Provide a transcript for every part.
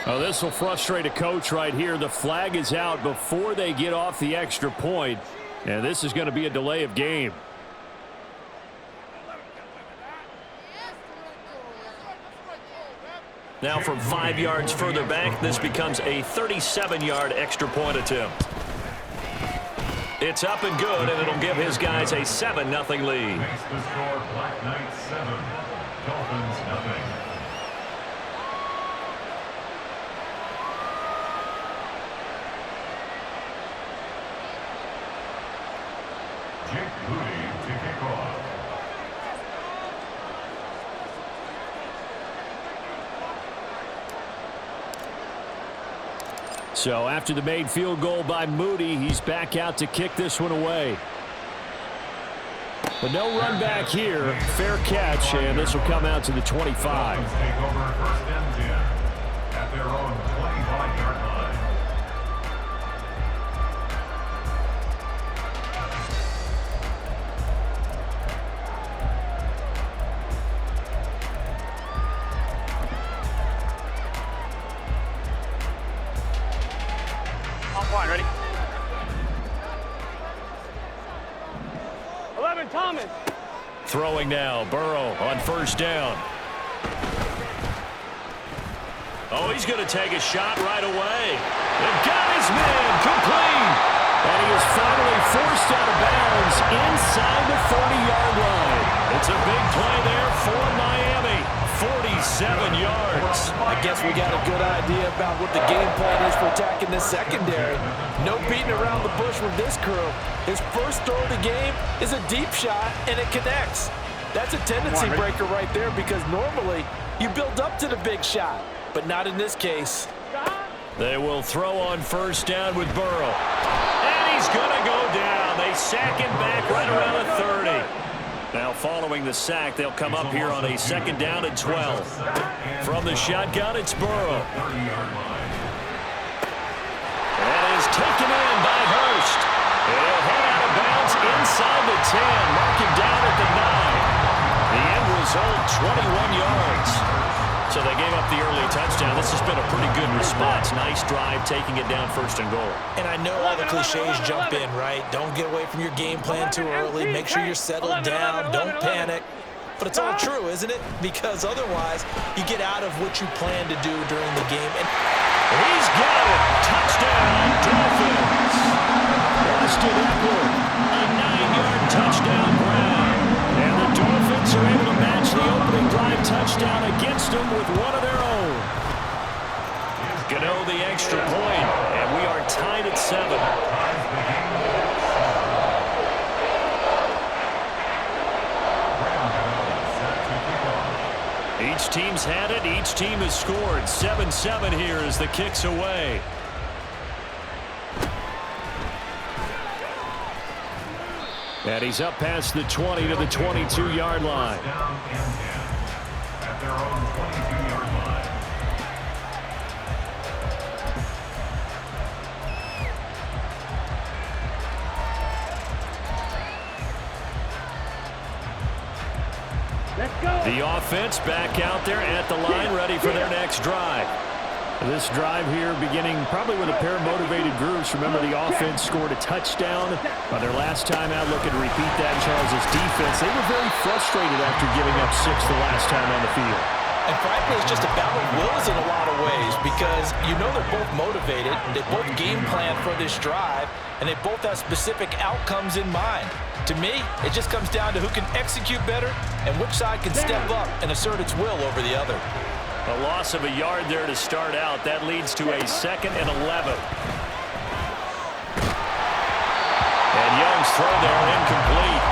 Oh, this will frustrate a coach right here. The flag is out before they get off the extra point, and this is going to be a delay of game. Now from 5 yards further back, this becomes a 37-yard extra point attempt. It's up and good, and it'll give his guys a 7-0 lead. Makes the score Black Knights 7, Dolphins 0. Jake Moody to kick off. So after the made field goal by Moody, he's back out to kick this one away. But no run back here. Fair catch, and this will come out to the 25. Dolphins take over first and 10 at their own 25-yard line. Ready? 11, Thomas. Throwing now, Burrow on first down. Oh, he's going to take a shot right away. And got his man complete. And he is finally forced out of bounds inside the 40-yard line. It's a big play there for Miami. 47 yards. I guess we got a good idea about what the game plan is for attacking this secondary. No beating around the bush with this crew. His first throw of the game is a deep shot, and it connects. That's a tendency breaker right there because normally you build up to the big shot, but not in this case. They will throw on first down with Burrow. And he's going to go down. They sack him back right around the 30. Now following the sack, they'll come up here on a second down and 12. From the shotgun, it's Burrow. That is taken in by Hurst. He'll head out of bounds inside the 10. Mark him down at the 9. The end result, 21 yards. So they gave up the early touchdown. This has been a pretty good response. Nice drive, taking it down first and goal. And I know all the cliches jump in, right? Don't get away from your game plan too early. Make sure you're settled down. Don't panic. But it's all true, isn't it? Because otherwise, you get out of what you plan to do during the game. And he's got it. Touchdown, Dolphins. Austin Eckler, a 9-yard touchdown grab. And the Dolphins are able to match the opening drive touchdown against them with one of their own. Gano the extra point, and we are tied at 7. Each team's had it. Each team has scored. 7-7 here as the kick's away. And he's up past the 20 to the 22-yard line. At their own 22-yard line. Let's go. The offense back out there at the line, ready for their next drive. This drive here beginning probably with a pair of motivated groups. Remember, the offense scored a touchdown on their last time out. Looking to repeat that in Charles' defense. They were very frustrated after giving up 6 the last time on the field. And frankly, it's just a battle of wills in a lot of ways because you know they're both motivated, they both game plan for this drive, and they both have specific outcomes in mind. To me, it just comes down to who can execute better and which side can step up and assert its will over the other. A loss of a yard there to start out. That leads to a 2nd and 11. And Young's throw there incomplete.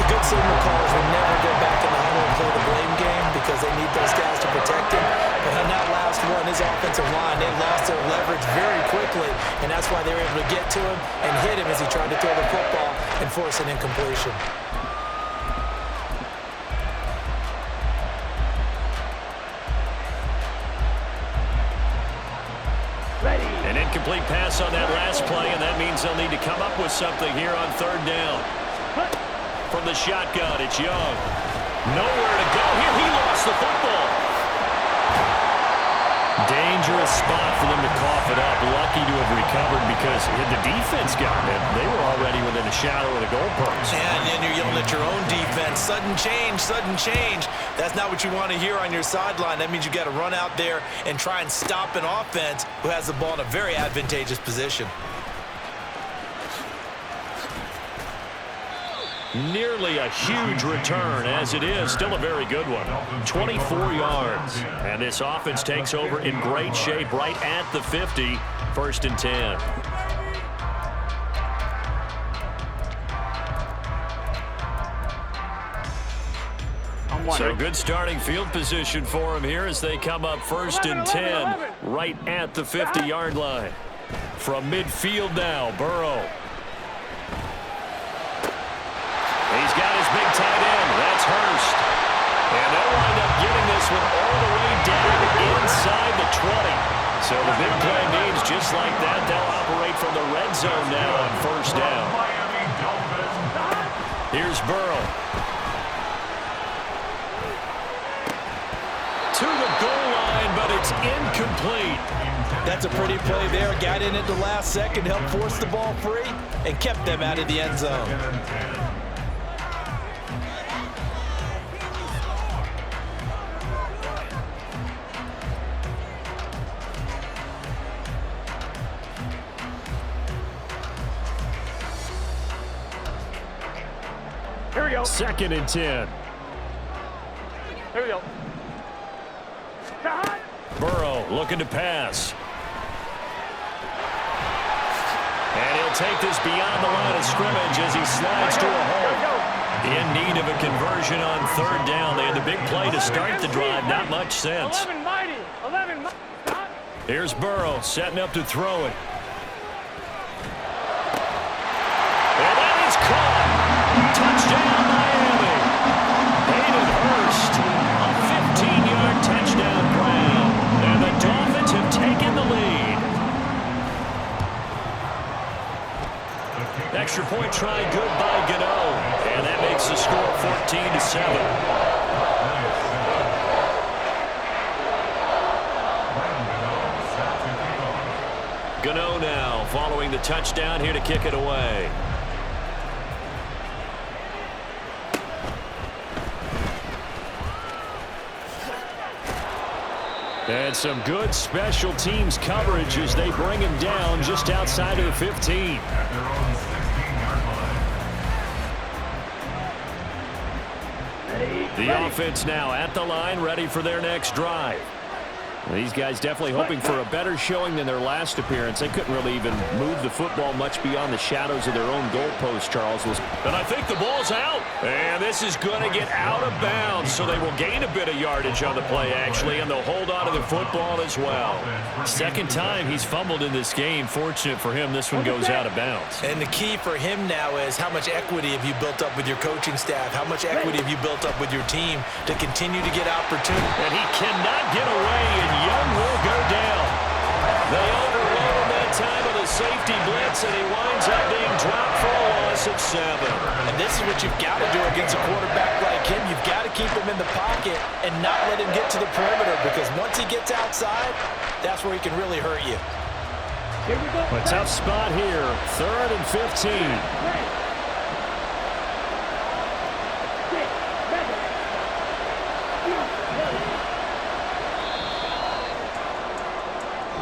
The good signal callers will never go back in the huddle and play the blame game because they need those guys to protect him. But on that last one, his offensive line, they lost their leverage very quickly, and that's why they were able to get to him and hit him as he tried to throw the football and force an incompletion. An incomplete pass on that last play, and that means they'll need to come up with something here on 3rd down. From the shotgun, it's Young. Nowhere to go here. He lost the football. Dangerous Tough spot for them to cough it up. Lucky to have recovered because had the defense gotten it, they were already within a shadow of the goalpost. And then you're yelling at your own defense. Sudden change, sudden change. That's not what you want to hear on your sideline. That means you got to run out there and try and stop an offense who has the ball in a very advantageous position. Nearly a huge return, as it is still a very good one. 24 yards. And this offense takes over in great shape right at the 50. 1st and 10. So good starting field position for him here as they come up 1st and 10 right at the 50-yard line. From midfield now, Burrow. He's got his big tight end. That's Hurst. And they'll wind up getting this one all the way down inside the 20. So the big play means just like that, they'll operate from the red zone now on 1st down. Here's Burrow. To the goal line, but it's incomplete. That's a pretty play there. Got in at the last second, helped force the ball free, and kept them out of the end zone. Here we go. 2nd and 10. Here we go. Burrow looking to pass. And he'll take this beyond the line of scrimmage as he slides to a hole. In need of a conversion on 3rd down. They had the big play to start the drive. Not much sense. 11 mighty. 11 mighty. Here's Burrow setting up to throw it. And that is caught. Touchdown, Miami. Hayden Hurst. A 15-yard touchdown grab. And the Dolphins have taken the lead. Extra point try good by Gano. And that makes the score 14-7. Gano now following the touchdown here to kick it away. And some good special teams coverage as they bring him down just outside of the 15. The offense now at the line, ready for their next drive. These guys definitely hoping for a better showing than their last appearance. They couldn't really even move the football much beyond the shadows of their own goalpost, Charles. And I think the ball's out. And this is going to get out of bounds, so they will gain a bit of yardage on the play, actually, and they'll hold on to the football as well. 2nd time he's fumbled in this game. Fortunate for him, this one goes out of bounds. And the key for him now is how much equity have you built up with your coaching staff? How much equity have you built up with your team to continue to get opportunity? And he cannot get away, and Young will go down. They overload him that time with a safety blitz, and he winds up being dropped for a loss of 7. And this is what you've got to do against a quarterback like him. You've got to keep him in the pocket and not let him get to the perimeter, because once he gets outside, that's where he can really hurt you. Here we go. A tough spot here. 3rd and 15.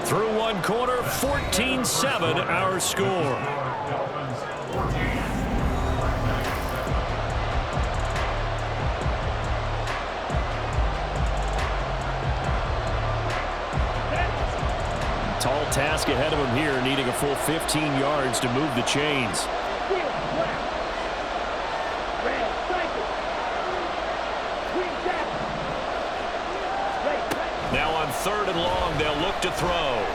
Through one quarter, 14-7 our score. Tall task ahead of him here, needing a full 15 yards to move the chains. Now on 3rd and long, they'll look to throw.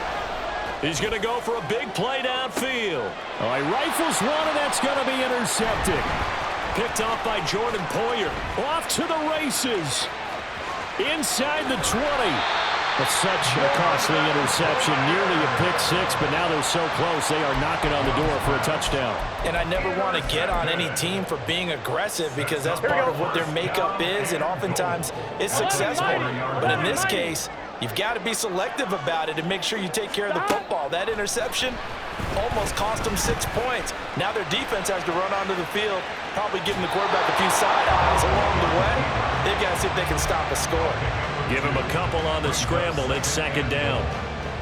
He's going to go for a big play downfield. All right, rifles one, and that's going to be intercepted. Picked off by Jordan Poyer. Off to the races. Inside the 20. But such a costly interception, nearly a pick 6, but now they're so close, they are knocking on the door for a touchdown. And I never want to get on any team for being aggressive, because that's part of what their makeup is, and oftentimes it's successful. But in this case, You've got to be selective about it and make sure you take care of the football. That interception almost cost them 6 points. Now their defense has to run onto the field, probably giving the quarterback a few side eyes along the way. They've got to see if they can stop a score. Give him a couple on the scramble. It's second down.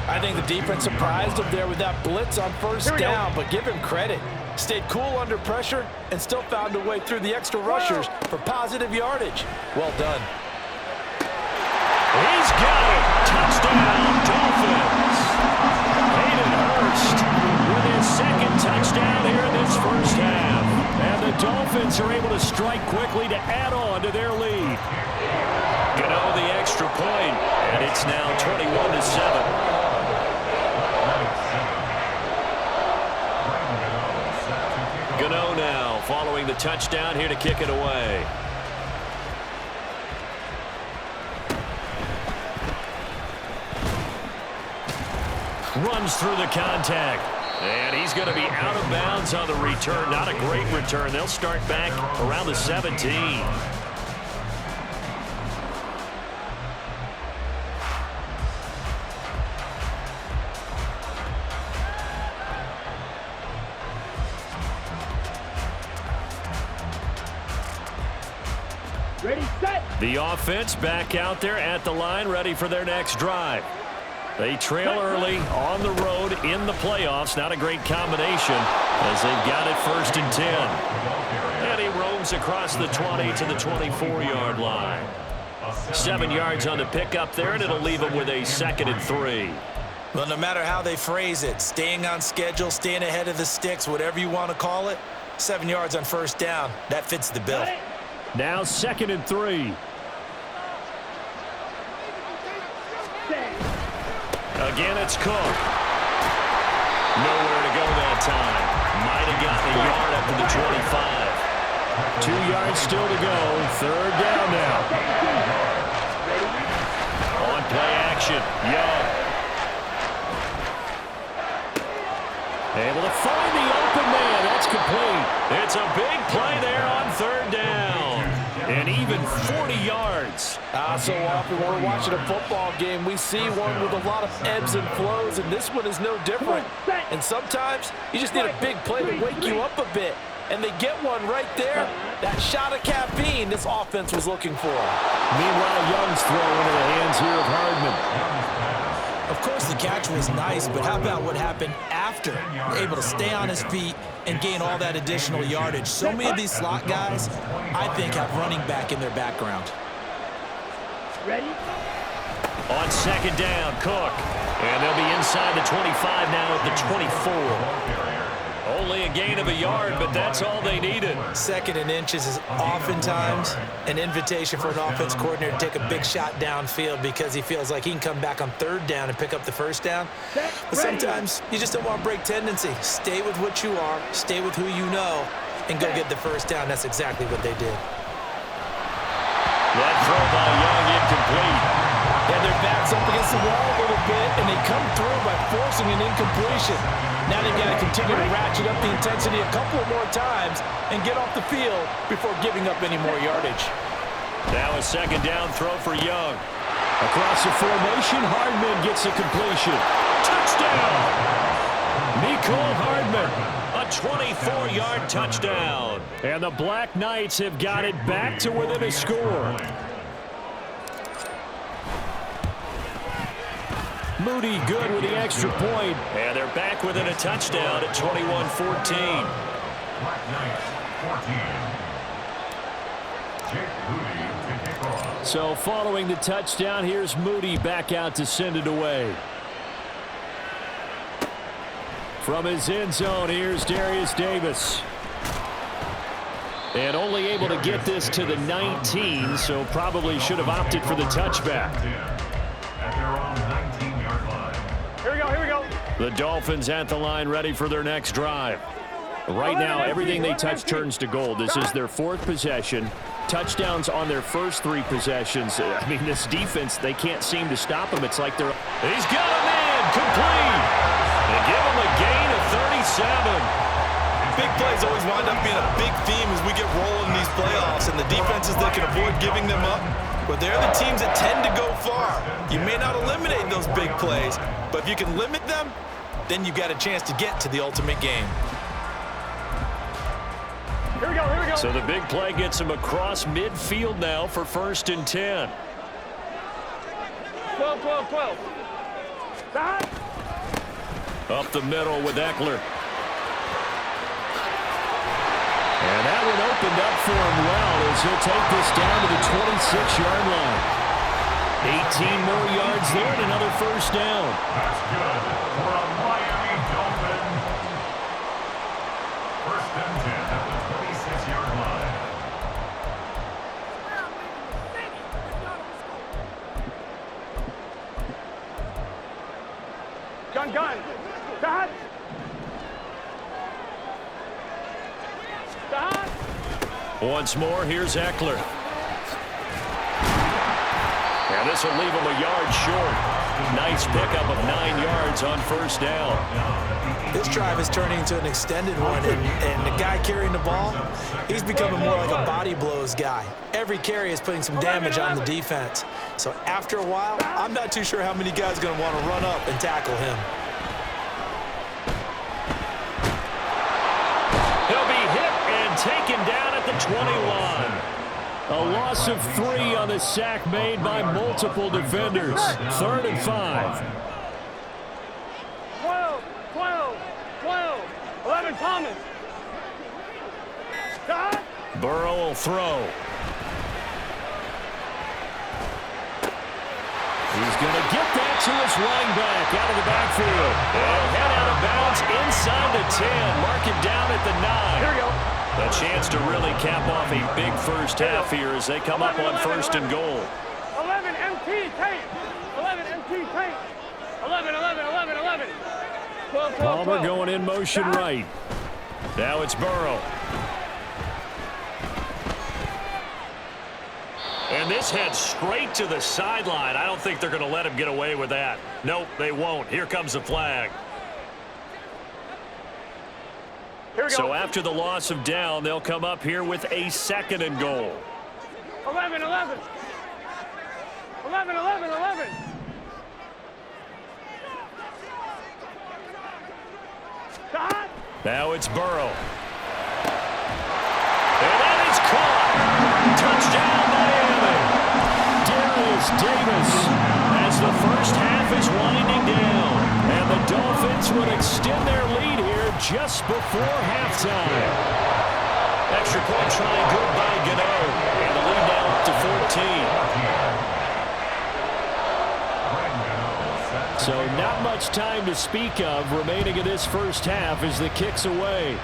I think the defense surprised him there with that blitz on first down, but give him credit. Stayed cool under pressure and still found a way through the extra rushers for positive yardage. Well done. He's got it. Touchdown, Dolphins. Hayden Hurst with his second touchdown here in this first half. And the Dolphins are able to strike quickly to add on to their lead. Gano the extra point, and it's now 21-7. Gano now following the touchdown here to kick it away. Runs through the contact. And he's going to be out of bounds on the return. Not a great return. They'll start back around the 17. Ready, set. The offense back out there at the line, ready for their next drive. They trail early on the road in the playoffs. Not a great combination as they've got it 1st and 10. And he roams across the 20 to the 24-yard line. 7 yards on the pickup there, and it'll leave him with a 2nd and 3. Well, no matter how they phrase it, staying on schedule, staying ahead of the sticks, whatever you want to call it, 7 yards on first down, that fits the bill. Now 2nd and 3. Again, it's Cook. Nowhere to go that time. Might have gotten a yard up to the 25. 2 yards still to go. 3rd down now. On play action, Young. Able to find the open man. That's complete. It's a big play there on 3rd down. And even 40 yards. So often when we're watching a football game, we see one with a lot of ebbs and flows, and this one is no different. And sometimes you just need a big play to wake you up a bit. And they get one right there. That shot of caffeine this offense was looking for. Meanwhile, Young's throw into the hands here of Hardman. Of course, the catch was nice, but how about what happened after? Able to stay on his feet and gain all that additional yardage. So many of these slot guys, I think, have running back in their background. Ready? On 2nd down, Cook. And they'll be inside the 25 now at the 24. Only a gain of a yard, but that's all they needed. 2nd and inches is oftentimes an invitation for an offense coordinator to take a big shot downfield because he feels like he can come back on 3rd down and pick up the 1st down. But sometimes you just don't want to break tendency. Stay with what you are, stay with who you know, and go get the 1st down. That's exactly what they did. That throw by Young incomplete. Yeah, their backs up against the wall a little bit, and they come through by forcing an incompletion. Now they've got to continue to ratchet up the intensity a couple more times and get off the field before giving up any more yardage. Now a 2nd down throw for Young. Across the formation, Hardman gets a completion. Touchdown! Nicole Hardman, a 24-yard touchdown. And the Black Knights have got it back to within a score. Moody good with the extra point. And they're back within a touchdown at 21-14. So following the touchdown, here's Moody back out to send it away. From his end zone, here's Darius Davis. And only able to get this to the 19, so probably should have opted for the touchback. At their own 19-yard line. Here we go, here we go. The Dolphins at the line, ready for their next drive. Right now, everything they touch turns to gold. This is their 4th possession. Touchdowns on their first 3 possessions. I mean, this defense, they can't seem to stop them. It's like they're... He's got a man, complete. They give him a gain of 37. Big plays always wind up being a big theme as we get rolling in these playoffs, and the defenses that can avoid giving them up, Well, they're the teams that tend to go far. You may not eliminate those big plays, but if you can limit them, then you've got a chance to get to the ultimate game. Here we go, here we go. So the big play gets him across midfield now for 1st and 10. 12, 12, 12. Stop. Up the middle with Eckler. And that one opened up for him well as he'll take this down to the 26-yard line. 18 more yards there and another 1st down. That's good for a Miami Dolphin. 1st and 10 at the 26-yard line. Gun. Stop. Stop. Once more, here's Eckler. And this will leave him a yard short. Nice pickup of 9 yards on 1st down. This drive is turning into an extended one, and the guy carrying the ball, he's becoming more like a body blows guy. Every carry is putting some damage on the defense. So after a while, I'm not too sure how many guys are going to want to run up and tackle him. He'll be hit and taken down at the 20-line. A loss of 3 on the sack made by multiple defenders. 3rd and 5. 12, 11, Thomas. Stop. Burrow will throw. He's going to get that to his running back out of the backfield. And head out of bounds inside the 10. Mark it down at the 9. Here we go. A chance to really cap off a big first half here as they come up on 1st and goal. 11 MT tape. 11 MT tape. 11. 12, 12, Palmer 12. going in motion right. Now it's Burrow. And this heads straight to the sideline. I don't think they're going to let him get away with that. Nope, they won't. Here comes the flag. Here we go. So after the loss of down, they'll come up here with a 2nd and goal. 11. Stop. Now it's Burrow. And that is caught. Touchdown, Miami. Darius Davis as the first half is winding down. And the Dolphins would extend their lead here just before halftime. Extra point try good by Gano. And the lead now up to 14. So not much time to speak of remaining in this first half as the kick's away.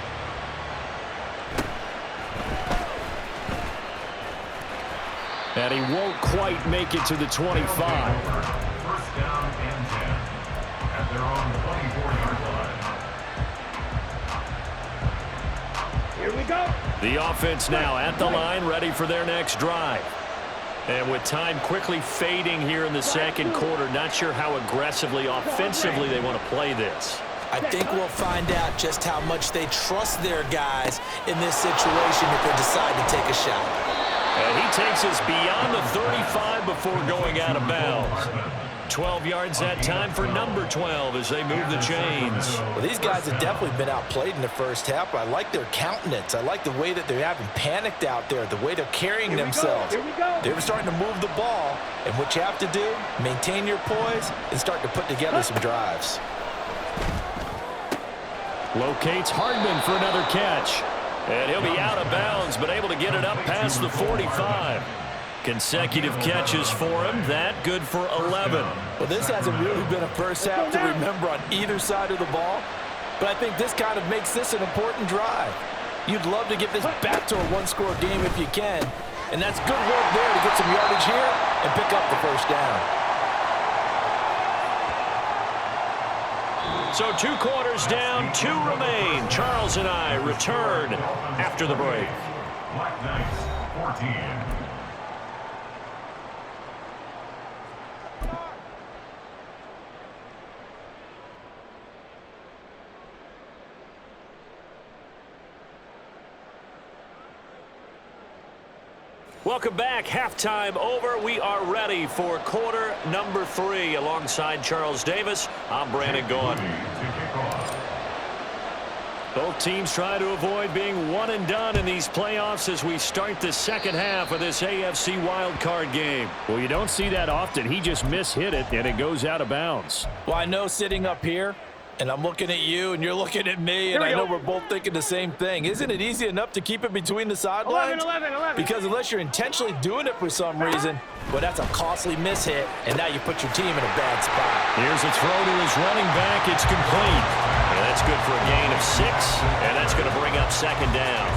And he won't quite make it to the 25. 1st down and 10 at their own 24-yard line. Here we go. The offense now at the line, ready for their next drive. And with time quickly fading here in the 2nd quarter, not sure how aggressively, offensively they want to play this. I think we'll find out just how much they trust their guys in this situation if they decide to take a shot. And he takes us beyond the 35 before going out of bounds. 12 yards that time for number 12 as they move the chains. Well, these guys have definitely been outplayed in the first half. I like their countenance. I like the way that they haven't panicked out there, the way they're carrying themselves. Here we go. They're starting to move the ball, and what you have to do, maintain your poise and start to put together some drives. Locates Hardman for another catch. And he'll be out of bounds, but able to get it up past the 45. Consecutive catches for him. That good for 11. Well, this hasn't really been a first half to remember on either side of the ball, but I think this kind of makes this an important drive. You'd love to get this back to a one-score game if you can, and that's good work there to get some yardage here and pick up the first down. So 2 quarters down, 2 remain. Charles and I return after the break. Black Knights, 14. Welcome back. Halftime over. We are ready for quarter number 3. Alongside Charles Davis, I'm Brandon Gaudin. Both teams try to avoid being one and done in these playoffs as we start the second half of this AFC wildcard game. Well, you don't see that often. He just mishit it, and it goes out of bounds. Well, I know sitting up here, and I'm looking at you, and you're looking at me, and I know we're both thinking the same thing. Isn't it easy enough to keep it between the sidelines? 11. Because unless you're intentionally doing it for some reason, well, that's a costly mishit, and now you put your team in a bad spot. Here's a throw to his running back. It's complete. And that's good for a gain of 6, and that's going to bring up second down.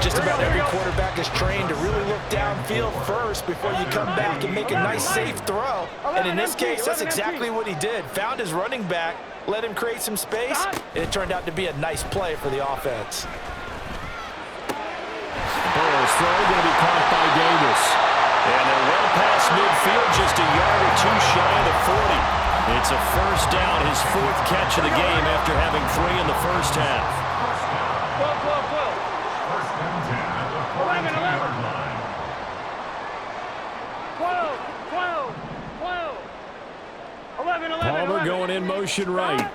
Just about every quarterback is trained to really look downfield first before you come back and make a nice, safe throw. And in this case, that's exactly what he did. Found his running back, let him create some space, and it turned out to be a nice play for the offense. Burrow's throw going to be caught by Davis. And they're well past midfield, just a yard or 2 shy of the 40. It's a first down, his 4th catch of the game after having 3 in the first half. 11. Palmer going in motion right.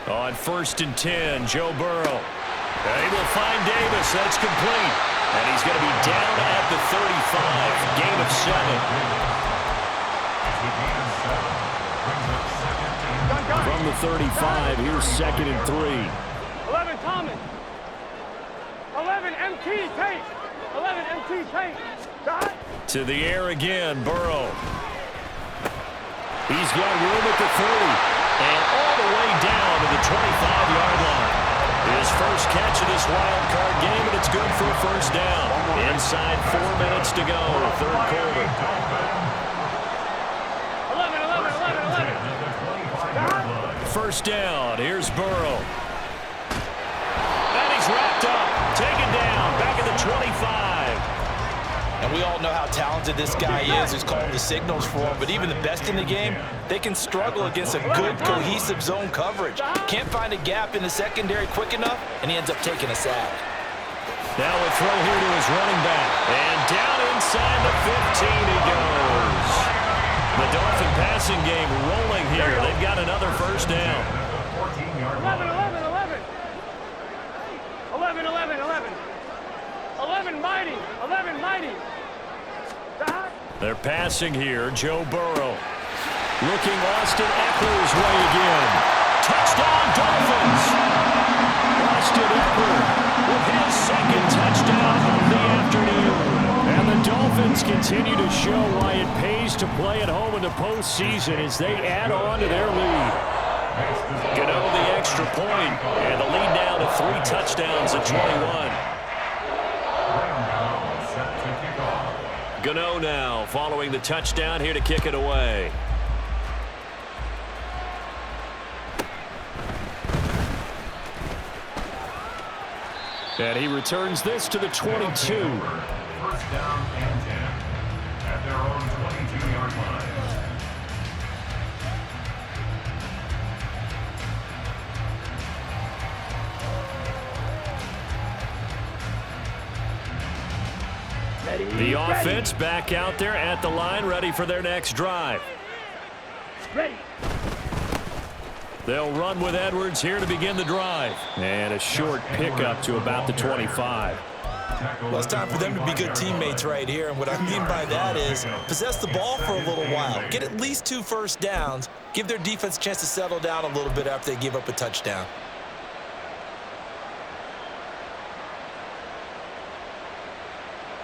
On 1st and 10, Joe Burrow. He will find Davis. That's complete. And he's going to be down at the 35. Gain of 7. From the 35, here's 2nd and 3. 11 Thomas. 11 MT Tate. 11 MT Tate. To the air again, Burrow. He's got room at the 30. And all the way down to the 25-yard line. His first catch of this wild card game, and it's good for a first down. Inside 4 minutes to go, 3rd quarter. 11. First down, here's Burrow. And he's wrapped up, taken down, back at the 25. And we all know how talented this guy is who's calling the signals for him, but even the best in the game, they can struggle against a good, cohesive zone coverage. Can't find a gap in the secondary quick enough, and he ends up taking a sack. Now a throw here to his running back. And down inside the 15 he goes. The Dolphin passing game rolling here. They've got another first down. 11 mighty. 11 mighty. They're passing here. Joe Burrow. Looking Austin Eckler's way again. Touchdown Dolphins. Austin Eckler with his 2nd touchdown of the afternoon. And the Dolphins continue to show why it pays to play at home in the postseason as they add on to their lead. Gano the extra point, and the lead now to 3 touchdowns at 21. Gano now following the touchdown here to kick it away. And he returns this to the 22. First down and 10 at their own 22-yard line. The offense back out there at the line, ready for their next drive. Ready. They'll run with Edwards here to begin the drive. And a short pickup to about the 25. Well, it's time for them to be good teammates right here, and what I mean by that is possess the ball for a little while, get at least 2 first downs, give their defense a chance to settle down a little bit after they give up a touchdown.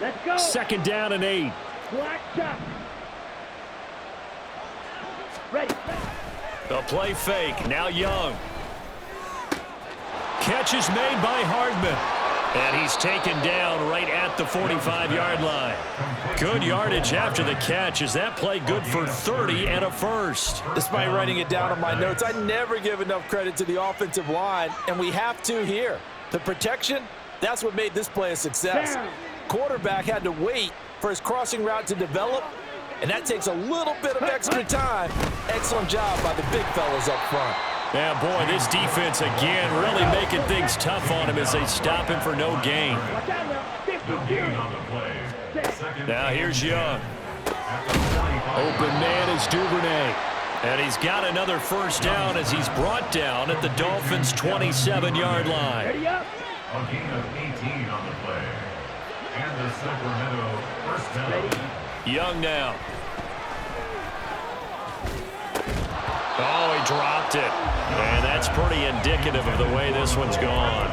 Let's go. 2nd down and 8. Black shot. Ready. A play fake, now Young. Catch is made by Hardman. And he's taken down right at the 45-yard line. Good yardage after the catch. Is that play good for 30 and a first? Despite writing it down on my notes, I never give enough credit to the offensive line, and we have to here. The protection, that's what made this play a success. Quarterback had to wait for his crossing route to develop, and that takes a little bit of extra time. Excellent job by the big fellas up front. Yeah, boy, this defense again really making things tough on him as they stop him for no gain. The gain on the play Now here's Young. Open man is Duvernay. And he's got another first down as he's brought down at the Dolphins' 27-yard line. Ready up. A gain of 18 on the play. And the Sacramento first down. Ready. Young now. Oh, he dropped it. And that's pretty indicative of the way this one's gone.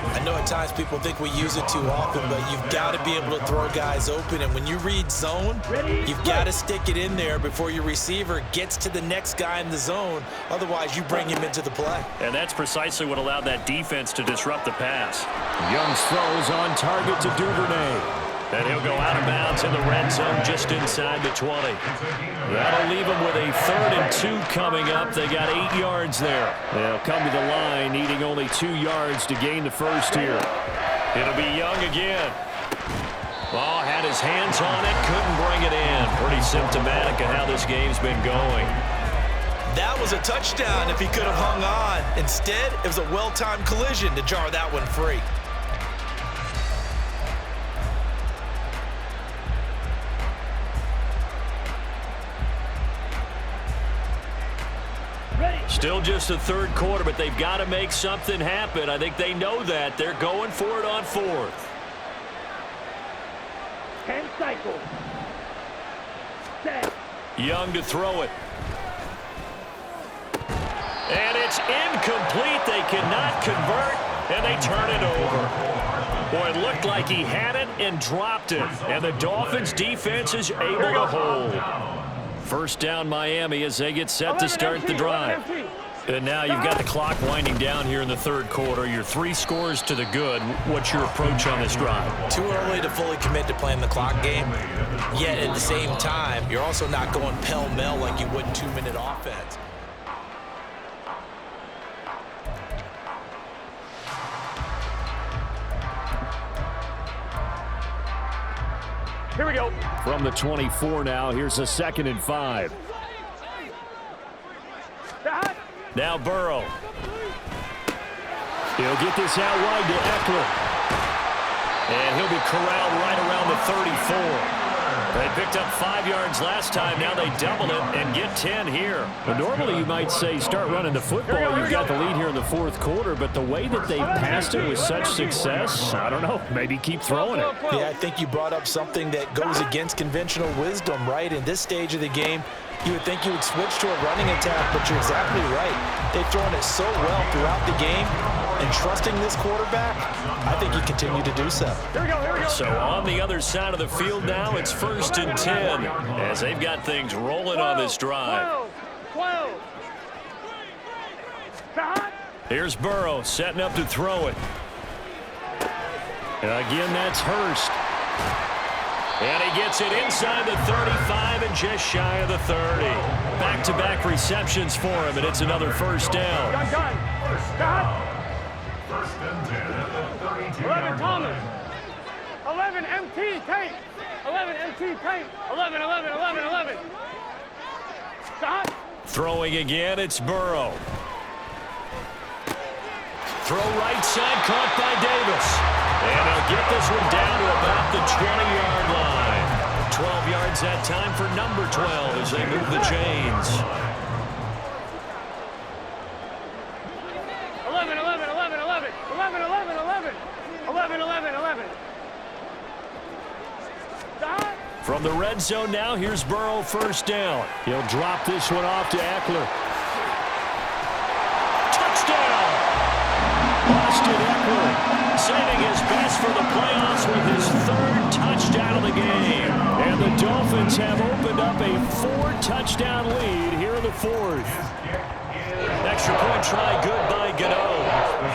I know at times people think we use it too often, but you've got to be able to throw guys open. And when you read zone, you've got to stick it in there before your receiver gets to the next guy in the zone. Otherwise, you bring him into the play. And that's precisely what allowed that defense to disrupt the pass. Young's throw is on target to Duvernay. And he'll go out of bounds in the red zone just inside the 20. That'll leave them with a 3rd and 2 coming up. They got 8 yards there. They'll come to the line needing only 2 yards to gain the first here. It'll be Young again. Oh, had his hands on it, couldn't bring it in. Pretty symptomatic of how this game's been going. That was a touchdown if he could have hung on. Instead, it was a well-timed collision to jar that one free. Still just the 3rd quarter, but they've got to make something happen. I think they know that. They're going for it on 4th. 10 cycles. Set. Young to throw it. And it's incomplete. They cannot convert, and they turn it over. Boy, it looked like he had it and dropped it. And the Dolphins defense is able to hold. First down Miami as they get set to start the drive. And now you've got the clock winding down here in the 3rd quarter. You're 3 scores to the good. What's your approach on this drive? Too early to fully commit to playing the clock game. Yet at the same time, you're also not going pell-mell like you would in 2-minute offense. Here we go. From the 24 now, here's a 2nd and 5. Now Burrow. He'll get this out wide to Eckler. And he'll be corralled right around the 34. They picked up 5 yards last time. Now they double it and get 10 here. But normally you might say start running the football. You've got the lead here in the 4th quarter. But the way that they passed it with such success, I don't know, maybe keep throwing it. Yeah, I think you brought up something that goes against conventional wisdom, right? In this stage of the game, you would think you would switch to a running attack, but you're exactly right. They've thrown it so well throughout the game. And trusting this quarterback, I think you continue to do so. Here we go. So on the other side of the field now, it's 1st and 10 as they've got things rolling on this drive. 12. Here's Burrow setting up to throw it. And again, that's Hurst. And he gets it inside the 35 and just shy of the 30. Back-to-back receptions for him, and it's another first down. Done. First and 10 at the 32. 11 Thomas. 11 MT Tank. 11 MT Tank. 11. Stop. Throwing again, it's Burrow. Throw right side, caught by Davis. And he'll get this one down to about the 20-yard line. 12 yards that time for number 12 as they move the chains. 11. Stop. From the red zone now, here's Burrow first down. He'll drop this one off to Eckler. Touchdown! Austin Eckler saving his best for the playoffs with his 3rd touchdown of the game. And the Dolphins have opened up a 4-touchdown lead here in the 4th. Extra point try good by Gano.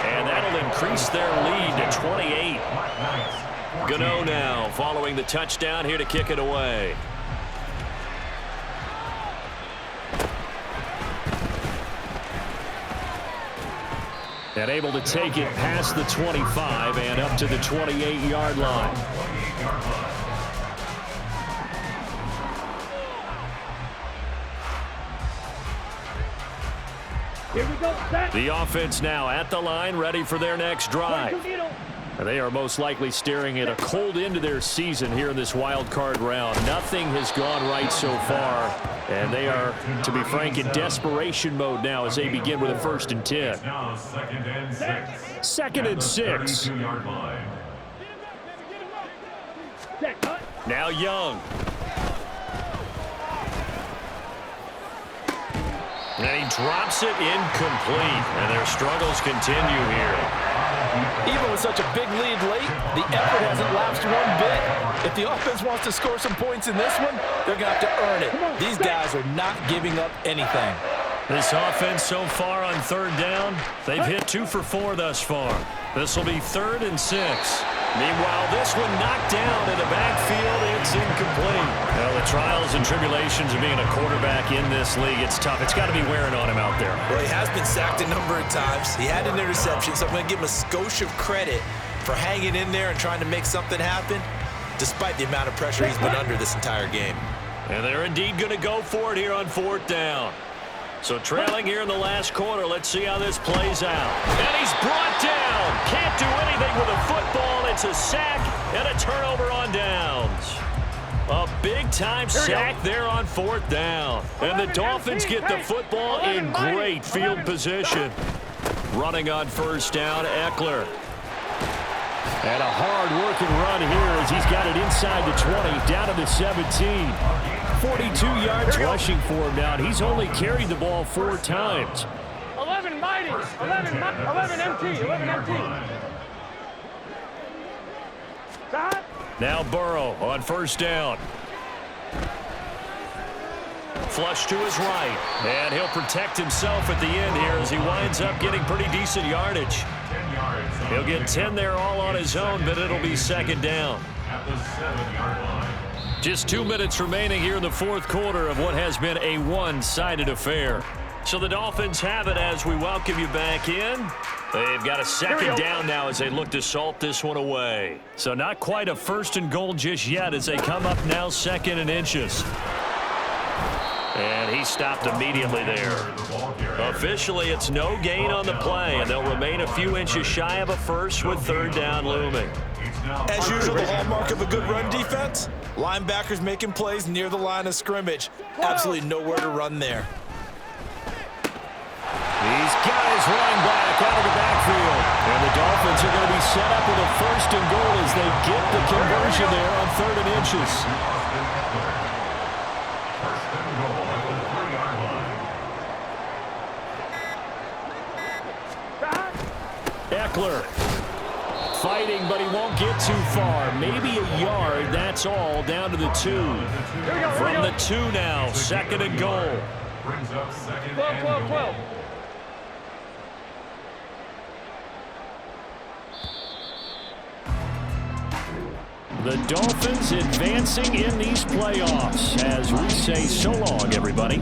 And that'll increase their lead to 28. Gano now following the touchdown here to kick it away. And able to take it past the 25 and up to the 28-yard line. Here we go. Set. The offense now at the line, ready for their next drive. They are most likely staring at a cold end to their season here in this wild card round. Nothing has gone right so far, and they are, to be frank, in desperation mode now as they begin with a 1st and 10. Now 2nd and 6. 2nd and 6. 32-yard line. Now Young. And he drops it incomplete, and their struggles continue here. Even with such a big lead late, the effort hasn't lapsed one bit. If the offense wants to score some points in this one, they're going to have to earn it. These guys are not giving up anything. This offense so far on 3rd down, they've hit 2 for 4 thus far. This will be 3rd and 6. Meanwhile, this one knocked down in the backfield. It's incomplete. Well, the trials and tribulations of being a quarterback in this league, it's tough. It's got to be wearing on him out there. Well, he has been sacked a number of times. He had an interception, so I'm going to give him a skosh of credit for hanging in there and trying to make something happen, despite the amount of pressure he's been under this entire game. And they're indeed going to go for it here on 4th down. So trailing here in the last quarter, let's see how this plays out. And he's brought down. Can't do anything with a football. It's a sack and a turnover on downs. A big-time sack there on 4th down. And the Dolphins get the football in great field position. Running on 1st down, Eckler. And a hard-working run here as he's got it inside the 20, down to the 17. 42 yards rushing for him now, and he's only carried the ball 4 times. 11 mighty, 11 MT, 11 MT. Stop. Now Burrow on 1st down. Flush to his right, and he'll protect himself at the end here as he winds up getting pretty decent yardage. He'll get 10 there all on his own, but it'll be 2nd down. At the 7-yard line. Just 2 minutes remaining here in the 4th quarter of what has been a one-sided affair. So the Dolphins have it as we welcome you back in. They've got a 2nd down now as they look to salt this one away. So not quite a 1st and goal just yet as they come up now 2nd and inches. And he stopped immediately there. Officially, it's no gain on the play, and they'll remain a few inches shy of a 1st with 3rd down looming. As usual, the hallmark of a good run defense, linebackers making plays near the line of scrimmage. Absolutely nowhere to run there. These guys running back out of the backfield. And the Dolphins are going to be set up with a 1st and goal as they get the conversion there on 3rd and inches. Eckler fighting, but he won't get too far. Maybe a yard, that's all, down to the 2. From the 2 now, 2nd and goal. Brings up 2nd 12, 12. The Dolphins advancing in these playoffs as we say so long, everybody.